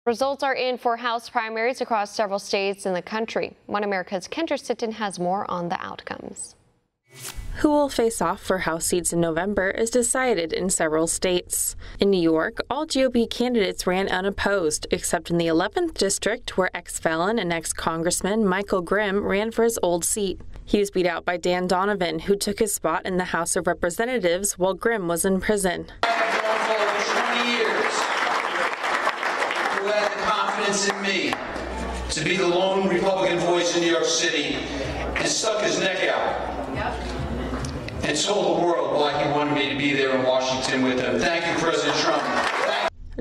Results are in for House primaries across several states in the country. One America's Kendra Sitton has more on the outcomes. Who will face off for House seats in November is decided in several states. In New York, all GOP candidates ran unopposed, except in the 11th district, where ex-felon and ex-congressman Michael Grimm ran for his old seat. He was beat out by Dan Donovan, who took his spot in the House of Representatives while Grimm was in prison. For 20 years, who had the confidence in me to be the lone Republican voice in New York City, and stuck his neck out and told the world why he wanted me to be there in Washington with him. Thank you, President Trump.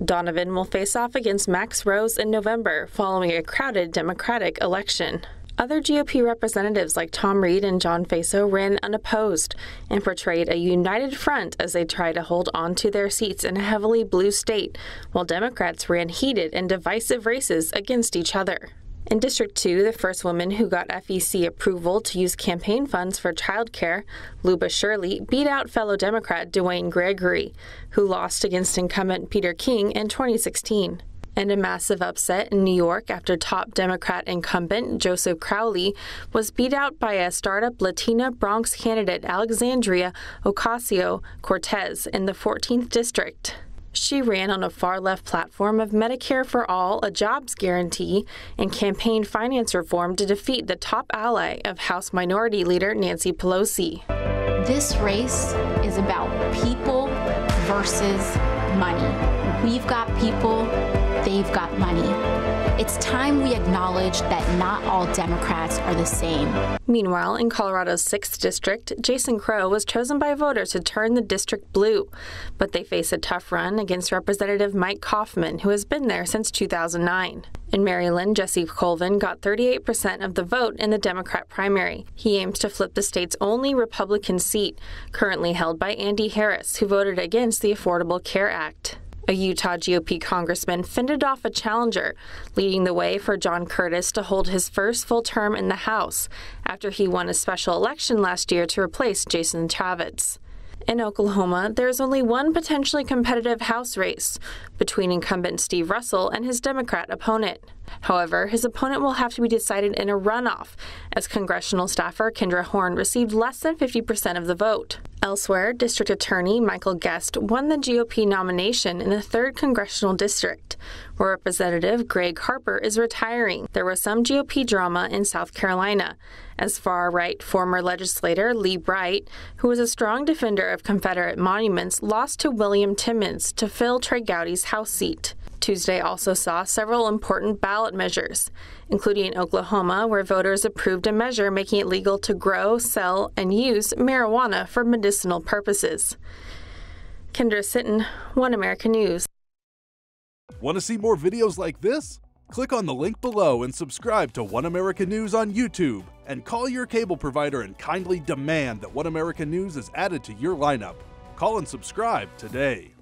Donovan will face off against Max Rose in November, following a crowded Democratic election. Other GOP representatives like Tom Reed and John Faso ran unopposed and portrayed a united front as they try to hold on to their seats in a heavily blue state, while Democrats ran heated and divisive races against each other. In District 2, the first woman who got FEC approval to use campaign funds for childcare, Luba Shirley, beat out fellow Democrat Dwayne Gregory, who lost against incumbent Peter King in 2016. And a massive upset in New York after top Democrat incumbent Joseph Crowley was beat out by a startup Latina Bronx candidate Alexandria Ocasio-Cortez in the 14th district. She ran on a far-left platform of Medicare for All, a jobs guarantee, and campaign finance reform to defeat the top ally of House Minority Leader Nancy Pelosi. This race is about people versus money. We've got people, they've got money. It's time we acknowledge that not all Democrats are the same. Meanwhile, in Colorado's 6th district, Jason Crow was chosen by voters to turn the district blue, but they face a tough run against Representative Mike Kaufman, who has been there since 2009. In Maryland, Jesse Colvin got 38% of the vote in the Democrat primary. He aims to flip the state's only Republican seat, currently held by Andy Harris, who voted against the Affordable Care Act. A Utah GOP congressman fended off a challenger, leading the way for John Curtis to hold his first full term in the House after he won a special election last year to replace Jason Chaffetz. In Oklahoma, there is only one potentially competitive House race between incumbent Steve Russell and his Democrat opponent. However, his opponent will have to be decided in a runoff, as congressional staffer Kendra Horn received less than 50% of the vote. Elsewhere, District Attorney Michael Guest won the GOP nomination in the 3rd Congressional District, where Representative Greg Harper is retiring. There was some GOP drama in South Carolina, as far-right former legislator Lee Bright, who was a strong defender of Confederate monuments, lost to William Timmons to fill Trey Gowdy's House seat. Tuesday also saw several important ballot measures, including in Oklahoma, where voters approved a measure making it legal to grow, sell, and use marijuana for medicinal purposes. Kendra Sitton, One America News. Want to see more videos like this? Click on the link below and subscribe to One America News on YouTube, and call your cable provider and kindly demand that One America News is added to your lineup. Call and subscribe today.